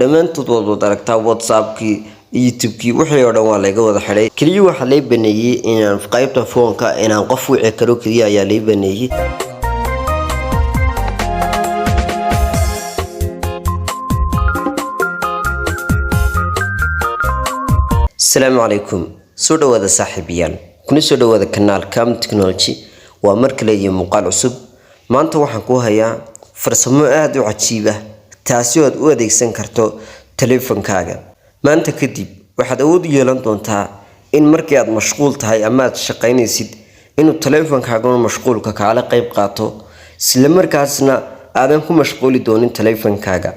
dhammaantood waad aragtaa WhatsApp-kii YouTube-kii wixii oo dhan waa laga wada xidhay kaliya waxa la baneeyay inaan qaybta foonka inaan qof wici karo kaliya ayaa la baneeyay السلام عليكم soo dhawaada saaxiibayaal kuna soo dhawaada kanaalka Cam Technology waa markale iyo muuqaal cusub maanta waxaan ku hayaa farsamo aad u cajiib ah taasi oo aad u adeegsan karto taleefankaaga maanta kadib waxaad awood u yeelan doontaa in markii aad mashquul tahay ama aad shaqaynaysid inuu taleefankaaga mashquulka kaala qayb qaato isla markaasna aadan ku mashquuli doonin taleefankaaga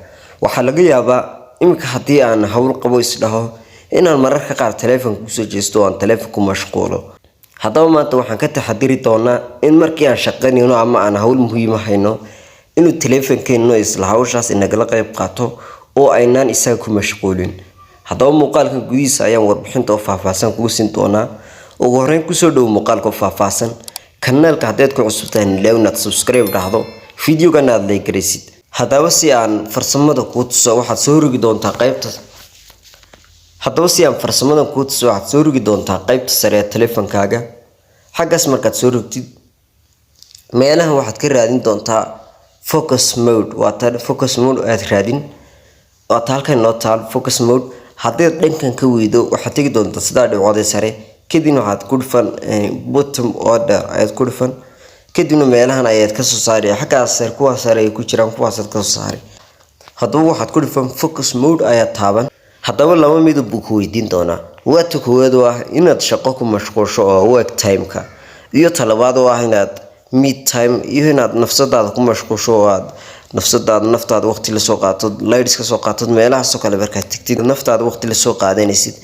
waxa laga yaabaa imika hadii aan hawl qabo isdhaho inaan mararka qaar taleefanka ku soo jeesto aan taleefanku mashquulo haddaba maanta waxaan ka taxadiri doonaa in markii aan shaqaynayno ama aan hawl muhiim ahayno inuu taleefankeenu isla hawshaas inagala qayb qaato oo aynaan isaga ku mashquulin haddaba muuqaalkan gudihiisa ayaan warbixinta oo faahfaahsan kugu siin doonaa ugu horreyn ku soo dhow muuqaalka faahfaahsan kanaalka haddaad ku cusub tahay inaad subscribe dhahdo videogana aad like garaysid haddaba si aan farsamada ku tuso waxaad soo rogi doontaa qaybta qaybta sare ee taleefankaaga xaggaas markaad soo rogtid meelahan waxaad ka raadin doontaa focus mode aad raadin waa halkan noo taal focus mode haddii dhankan ka weydo waxaad tagi doontaa sida dhibcood sare kadibna waxaad ku dhufan bottom order ayaad ku dhufan kadibna meelahan ayaad ka soo saari xaggaas sare kuwa sare ay ku jiraan kuwaas aad ka soo saari haddaba waxaad ku dhufan focus mode ayaad taaban haddaba laba midab buu ku weydiin doonaa waata koowaad waa inaad shaqo ku mashquulsho oo work time-ka iyo talabaad waa inaad mid time iyo inaad nafsadaada ku mashquulsho oo aad naftaada waqti la soo qaato lights ka soo qaato meelahaas oo kale markaad tagtid naftaada waqti la soo qaadanaysid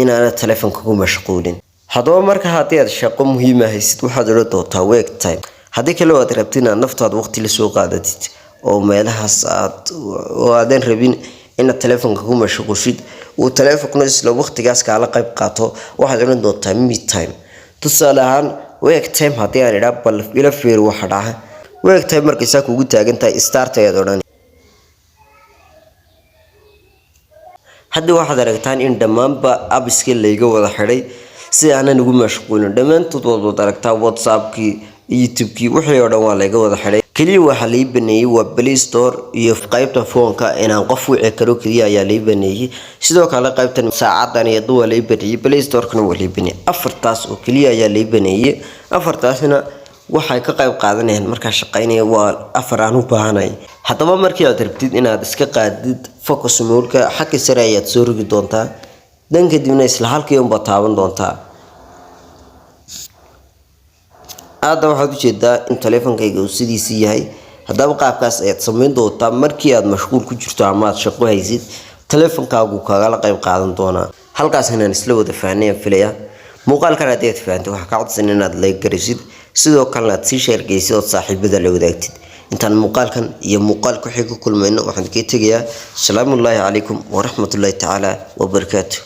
inaad taleefanka ku mashquulin haddaba marka haddii aad shaqo muhiim ah haysid waxaad oran doontaa work time haddii kale waad rabtid inaad naftaada waqti la soo qaadatid oo meelahaas aadan rabin inaad taleefanka ku mashquulshid oo taleefankuna isla waqtigaas kaala qayb qaato waxaad oran doontaa mid time tusaale ahaan work time haddii aan idhaa bal ila fiir waxa dhaca work time markaysaa kugu taagan tahay start ayaad odhan hadda waxaad aragtaan in dhammaanba apps-ka layga wada xidhay si aanan ugu mashquulin dhammaantood waad aragtaa WhatsApp-kii YouTube-kii wixii oo dhan waa layga wada xidhay kaliya waxa la baneeyay waa Play Store iyo qaybta foonka inaan qof wici karo kaliya ayaa la baneeyay sidoo kale qaybtan saacadan iyo duwa la baneeyay Play Store-kana waa la baneeyay afartaas oo kaliya ayaa la baneeyay afartaasna waxay ka qayb qaadanayaan marka shaqaynaya waa afar aan u baahanay haddaba markii aad rabtid inaad iska qaadid focus mode-ka xagga sare ayaad soo rogi doontaa dan kadibna isla halkii unba taaban doontaa aada waxaad u jeedaa in taleefankayga uu sidiisii yahay haddaba qaabkaas ayaad samayn doontaa markii aad mashquul ku jirto ama aad shaqo haysid taleefankaagu kagala qayb qaadan doonaa halkaas inaan isla wada fahneen filaya muuqaalkan haddii aad fahanto waxaa ka codsan inaad like garaysid sidoo kalena aad sii share geysid oo saaxiibada la wadaagtid intaan muuqaalkan iyo muuqaal ku xig ku kulmayno waxaan ka tegayaa salaamu calaykum wa rahmatullahi ta'ala wa barakaatuh